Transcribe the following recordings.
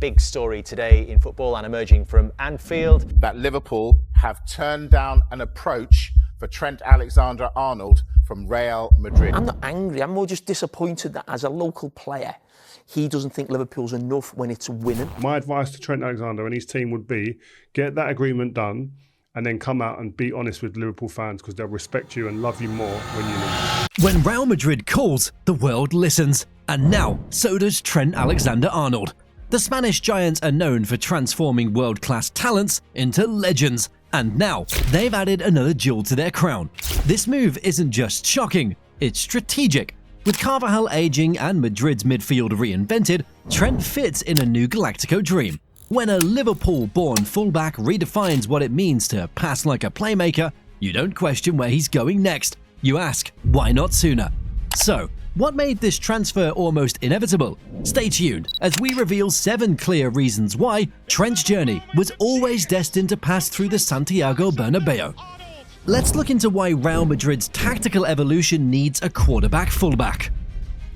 big story today in football and emerging from Anfield. That Liverpool have turned down an approach for Trent Alexander-Arnold from Real Madrid. I'm not angry, I'm more just disappointed that as a local player, he doesn't think Liverpool's enough when it's winning. My advice to Trent Alexander and his team would be get that agreement done and then come out and be honest with Liverpool fans, because they'll respect you and love you more when you leave. When Real Madrid calls, the world listens. And now, so does Trent Alexander-Arnold. The Spanish giants are known for transforming world-class talents into legends. And now, they've added another jewel to their crown. This move isn't just shocking, it's strategic. With Carvajal aging and Madrid's midfield reinvented, Trent fits in a new Galáctico dream. When a Liverpool-born fullback redefines what it means to pass like a playmaker, you don't question where he's going next. You ask, why not sooner? So, what made this transfer almost inevitable? Stay tuned as we reveal 7 clear reasons why Trent's journey was always destined to pass through the Santiago Bernabeu. Let's look into why Real Madrid's tactical evolution needs a quarterback-fullback.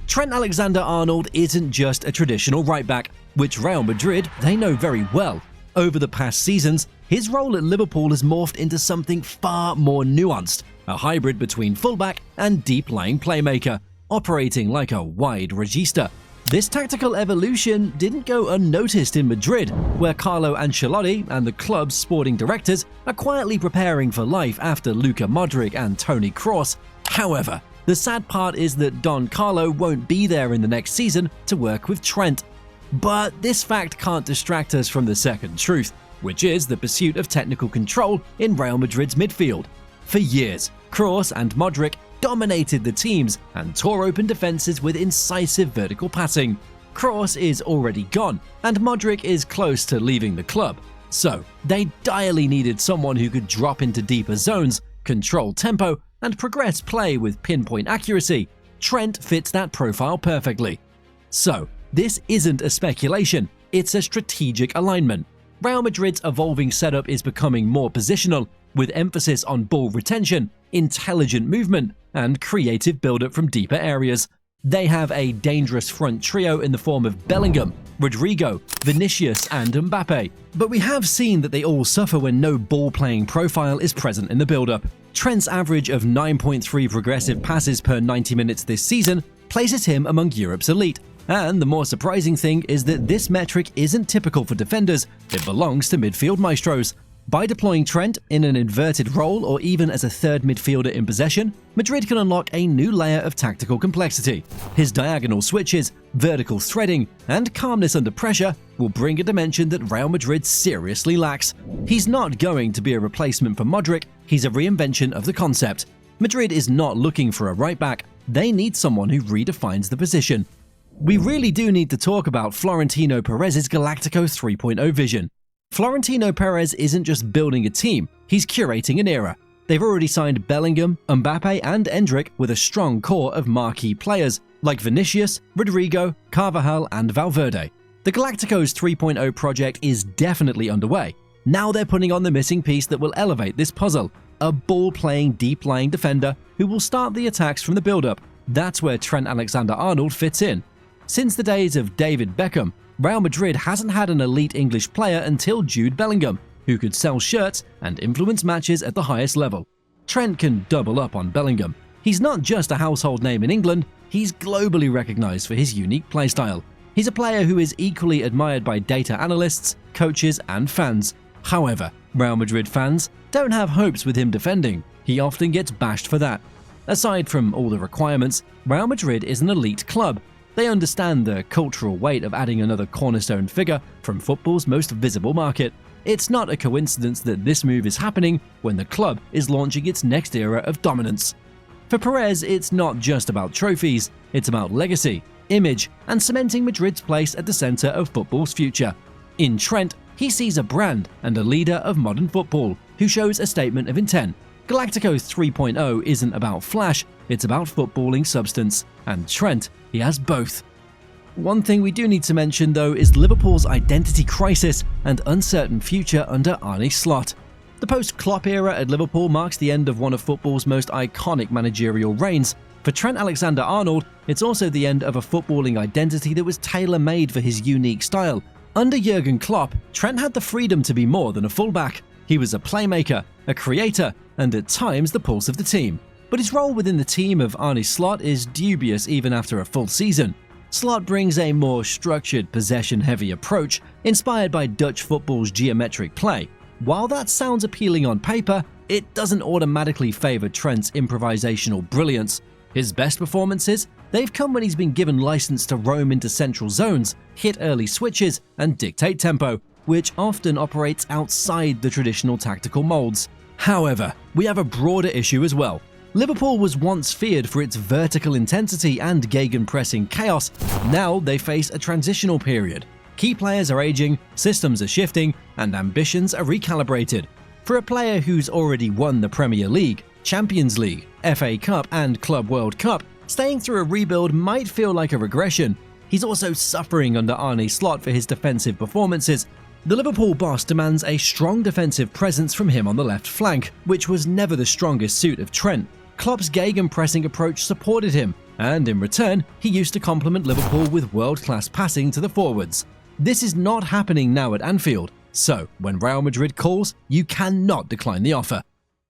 Trent Alexander-Arnold isn't just a traditional right-back, which Real Madrid, they know very well. Over the past seasons, his role at Liverpool has morphed into something far more nuanced, a hybrid between fullback and deep-lying playmaker, operating like a wide regista. This tactical evolution didn't go unnoticed in Madrid, where Carlo Ancelotti and the club's sporting directors are quietly preparing for life after Luka Modric and Toni Kroos. However, the sad part is that Don Carlo won't be there in the next season to work with Trent. But this fact can't distract us from the second truth, which is the pursuit of technical control in Real Madrid's midfield. For years, Kroos and Modric dominated the teams and tore open defenses with incisive vertical passing. Kroos is already gone, and Modric is close to leaving the club. So, they direly needed someone who could drop into deeper zones, control tempo, and progress play with pinpoint accuracy. Trent fits that profile perfectly. So, this isn't a speculation, it's a strategic alignment. Real Madrid's evolving setup is becoming more positional, with emphasis on ball retention, intelligent movement, and creative build-up from deeper areas. They have a dangerous front trio in the form of Bellingham, Rodrigo, Vinicius, and Mbappe. But we have seen that they all suffer when no ball-playing profile is present in the build-up. Trent's average of 9.3 progressive passes per 90 minutes this season places him among Europe's elite. And the more surprising thing is that this metric isn't typical for defenders, it belongs to midfield maestros. By deploying Trent in an inverted role or even as a third midfielder in possession, Madrid can unlock a new layer of tactical complexity. His diagonal switches, vertical threading, and calmness under pressure will bring a dimension that Real Madrid seriously lacks. He's not going to be a replacement for Modric, he's a reinvention of the concept. Madrid is not looking for a right-back, they need someone who redefines the position. We really do need to talk about Florentino Perez's Galáctico 3.0 vision. Florentino Perez isn't just building a team, he's curating an era. They've already signed Bellingham, Mbappe, and Endrick with a strong core of marquee players like Vinicius, Rodrigo, Carvajal, and Valverde. The Galáctico's 3.0 project is definitely underway. Now they're putting on the missing piece that will elevate this puzzle, a ball-playing, deep-lying defender who will start the attacks from the build-up. That's where Trent Alexander-Arnold fits in. Since the days of David Beckham, Real Madrid hasn't had an elite English player until Jude Bellingham, who could sell shirts and influence matches at the highest level. Trent can double up on Bellingham. He's not just a household name in England, he's globally recognized for his unique playstyle. He's a player who is equally admired by data analysts, coaches, and fans. However, Real Madrid fans don't have hopes with him defending. He often gets bashed for that. Aside from all the requirements, Real Madrid is an elite club. They understand the cultural weight of adding another cornerstone figure from football's most visible market. It's not a coincidence that this move is happening when the club is launching its next era of dominance. For Perez, it's not just about trophies, it's about legacy, image, and cementing Madrid's place at the center of football's future. In Trent, he sees a brand and a leader of modern football who shows a statement of intent. Galáctico 3.0 isn't about flash, it's about footballing substance, and Trent, he has both. One thing we do need to mention though is Liverpool's identity crisis and uncertain future under Arne Slot. The post-Klopp era at Liverpool marks the end of one of football's most iconic managerial reigns. For Trent Alexander-Arnold, it's also the end of a footballing identity that was tailor-made for his unique style. Under Jurgen Klopp, Trent had the freedom to be more than a fullback. He was a playmaker, a creator, and at times the pulse of the team. But his role within the team of Arne Slot is dubious even after a full season. Slot brings a more structured, possession-heavy approach, inspired by Dutch football's geometric play. While that sounds appealing on paper, it doesn't automatically favour Trent's improvisational brilliance. His best performances? They've come when he's been given license to roam into central zones, hit early switches, and dictate tempo, which often operates outside the traditional tactical molds. However, we have a broader issue as well. Liverpool was once feared for its vertical intensity and gegenpressing chaos. Now they face a transitional period. Key players are aging, systems are shifting, and ambitions are recalibrated. For a player who's already won the Premier League, Champions League, FA Cup, and Club World Cup, staying through a rebuild might feel like a regression. He's also suffering under Arne Slot for his defensive performances. The Liverpool boss demands a strong defensive presence from him on the left flank, which was never the strongest suit of Trent. Klopp's gegenpressing approach supported him, and in return, he used to complement Liverpool with world-class passing to the forwards. This is not happening now at Anfield, so when Real Madrid calls, you cannot decline the offer.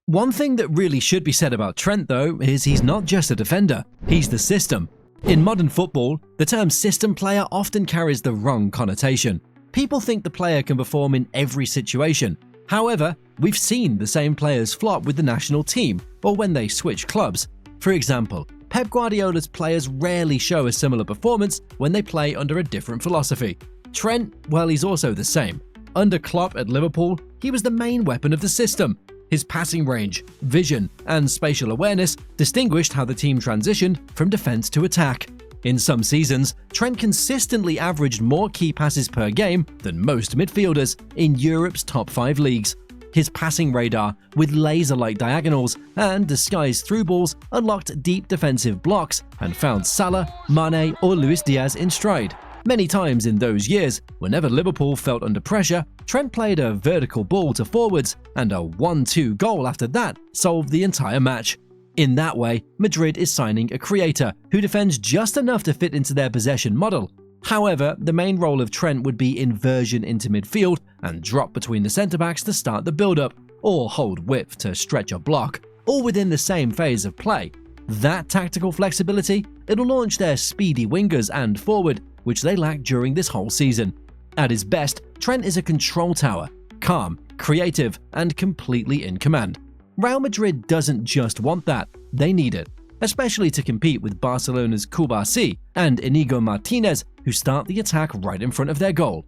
One thing that really should be said about Trent, though, is he's not just a defender, he's the system. In modern football, the term system player often carries the wrong connotation. People think the player can perform in every situation. However, we've seen the same players flop with the national team or when they switch clubs. For example, Pep Guardiola's players rarely show a similar performance when they play under a different philosophy. Trent, well, he's also the same. Under Klopp at Liverpool, he was the main weapon of the system. His passing range, vision, and spatial awareness distinguished how the team transitioned from defense to attack. In some seasons, Trent consistently averaged more key passes per game than most midfielders in Europe's top 5 leagues. His passing radar, with laser-like diagonals and disguised through balls, unlocked deep defensive blocks and found Salah, Mane, or Luis Diaz in stride. Many times in those years, whenever Liverpool felt under pressure, Trent played a vertical ball to forwards, and a 1-2 goal after that solved the entire match. In that way, Madrid is signing a creator who defends just enough to fit into their possession model. However, the main role of Trent would be inversion into midfield and drop between the centre-backs to start the build-up, or hold width to stretch a block, all within the same phase of play. That tactical flexibility, it'll launch their speedy wingers and forward, which they lacked during this whole season. At his best, Trent is a control tower, calm, creative, and completely in command. Real Madrid doesn't just want that, they need it, especially to compete with Barcelona's Koulibaly and Inigo Martinez, who start the attack right in front of their goal.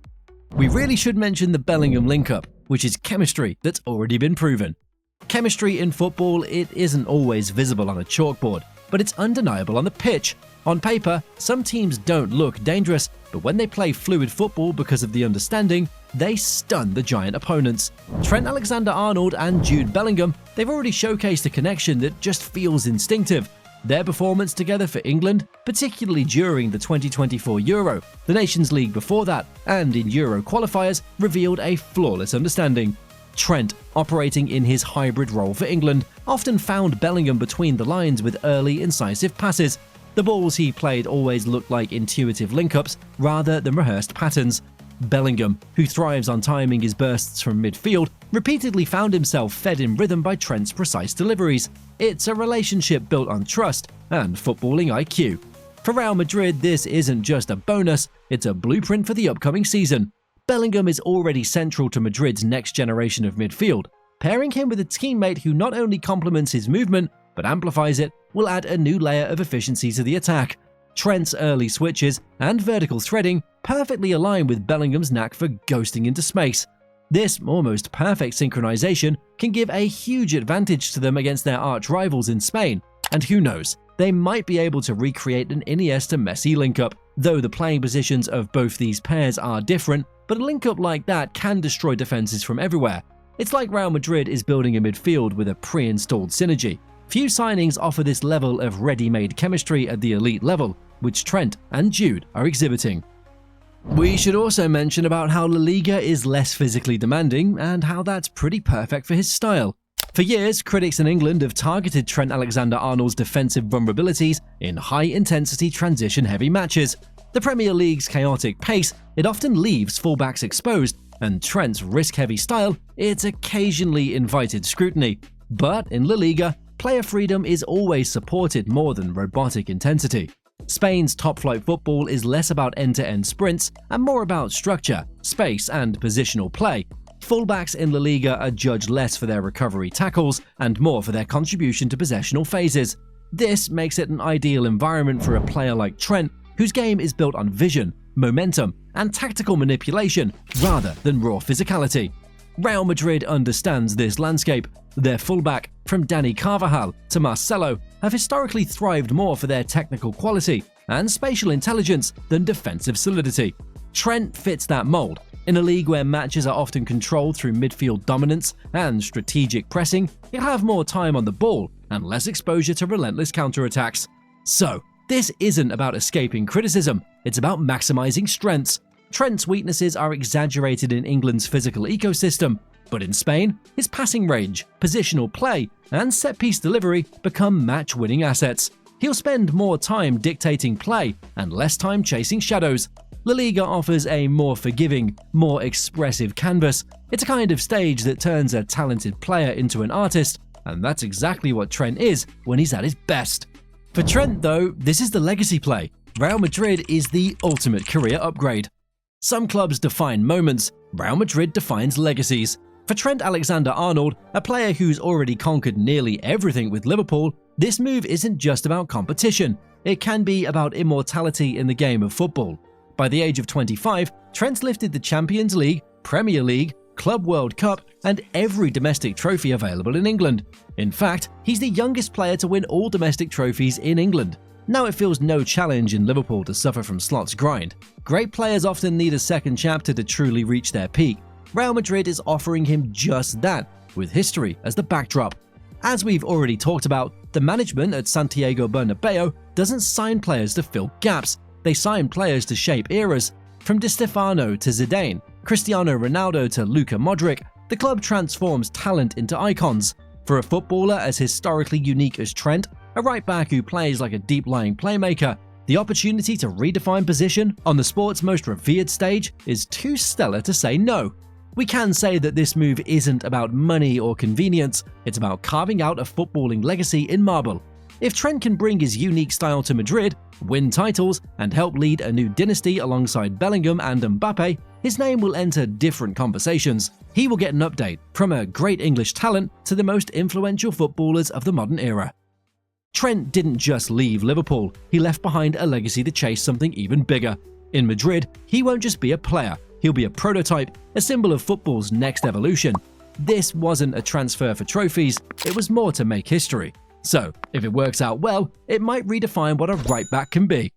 We really should mention the Bellingham link-up, which is chemistry that's already been proven. Chemistry in football, it isn't always visible on a chalkboard, but it's undeniable on the pitch. On paper, some teams don't look dangerous, but when they play fluid football because of the understanding, they stun the giant opponents. Trent Alexander-Arnold and Jude Bellingham, they've already showcased a connection that just feels instinctive. Their performance together for England, particularly during the 2024 Euro, the Nations League before that, and in Euro qualifiers, revealed a flawless understanding. Trent, operating in his hybrid role for England, often found Bellingham between the lines with early, incisive passes. The balls he played always looked like intuitive link-ups rather than rehearsed patterns. Bellingham, who thrives on timing his bursts from midfield, repeatedly found himself fed in rhythm by Trent's precise deliveries. It's a relationship built on trust and footballing IQ. For Real Madrid, this isn't just a bonus, it's a blueprint for the upcoming season. Bellingham is already central to Madrid's next generation of midfield. Pairing him with a teammate who not only complements his movement, but amplifies it, will add a new layer of efficiency to the attack. Trent's early switches and vertical threading perfectly align with Bellingham's knack for ghosting into space. This almost perfect synchronization can give a huge advantage to them against their arch rivals in Spain, and who knows, they might be able to recreate an Iniesta-Messi link-up. Though the playing positions of both these pairs are different, but a link-up like that can destroy defenses from everywhere. It's like Real Madrid is building a midfield with a pre-installed synergy. Few signings offer this level of ready-made chemistry at the elite level, which Trent and Jude are exhibiting. We should also mention about how La Liga is less physically demanding and how that's pretty perfect for his style. For years, critics in England have targeted Trent Alexander-Arnold's defensive vulnerabilities in high-intensity transition-heavy matches. The Premier League's chaotic pace, it often leaves fullbacks exposed, and Trent's risk-heavy style, it's occasionally invited scrutiny. But in La Liga, player freedom is always supported more than robotic intensity. Spain's top-flight football is less about end-to-end sprints and more about structure, space, and positional play. Fullbacks in La Liga are judged less for their recovery tackles and more for their contribution to possessional phases. This makes it an ideal environment for a player like Trent, whose game is built on vision, momentum, and tactical manipulation rather than raw physicality. Real Madrid understands this landscape. Their fullback, from Dani Carvajal to Marcelo, have historically thrived more for their technical quality and spatial intelligence than defensive solidity. Trent fits that mold. In a league where matches are often controlled through midfield dominance and strategic pressing, he'll have more time on the ball and less exposure to relentless counterattacks. So, this isn't about escaping criticism, it's about maximizing strengths. Trent's weaknesses are exaggerated in England's physical ecosystem, but in Spain, his passing range, positional play, and set-piece delivery become match-winning assets. He'll spend more time dictating play and less time chasing shadows. La Liga offers a more forgiving, more expressive canvas. It's a kind of stage that turns a talented player into an artist, and that's exactly what Trent is when he's at his best. For Trent, though, this is the legacy play. Real Madrid is the ultimate career upgrade. Some clubs define moments, Real Madrid defines legacies. For Trent Alexander-Arnold, a player who's already conquered nearly everything with Liverpool, this move isn't just about competition, it can be about immortality in the game of football. By the age of 25, Trent's lifted the Champions League, Premier League, Club World Cup, and every domestic trophy available in England. In fact, he's the youngest player to win all domestic trophies in England. Now it feels no challenge in Liverpool to suffer from Slot's grind. Great players often need a second chapter to truly reach their peak. Real Madrid is offering him just that, with history as the backdrop. As we've already talked about, the management at Santiago Bernabeu doesn't sign players to fill gaps, they sign players to shape eras. From Di Stefano to Zidane, Cristiano Ronaldo to Luka Modric, the club transforms talent into icons. For a footballer as historically unique as Trent, a right-back who plays like a deep-lying playmaker, the opportunity to redefine position on the sport's most revered stage is too stellar to say no. We can say that this move isn't about money or convenience, it's about carving out a footballing legacy in marble. If Trent can bring his unique style to Madrid, win titles, and help lead a new dynasty alongside Bellingham and Mbappe, his name will enter different conversations. He will get an update from a great English talent to the most influential footballers of the modern era. Trent didn't just leave Liverpool, he left behind a legacy to chase something even bigger. In Madrid, he won't just be a player, he'll be a prototype, a symbol of football's next evolution. This wasn't a transfer for trophies, it was more to make history. So, if it works out well, it might redefine what a right-back can be.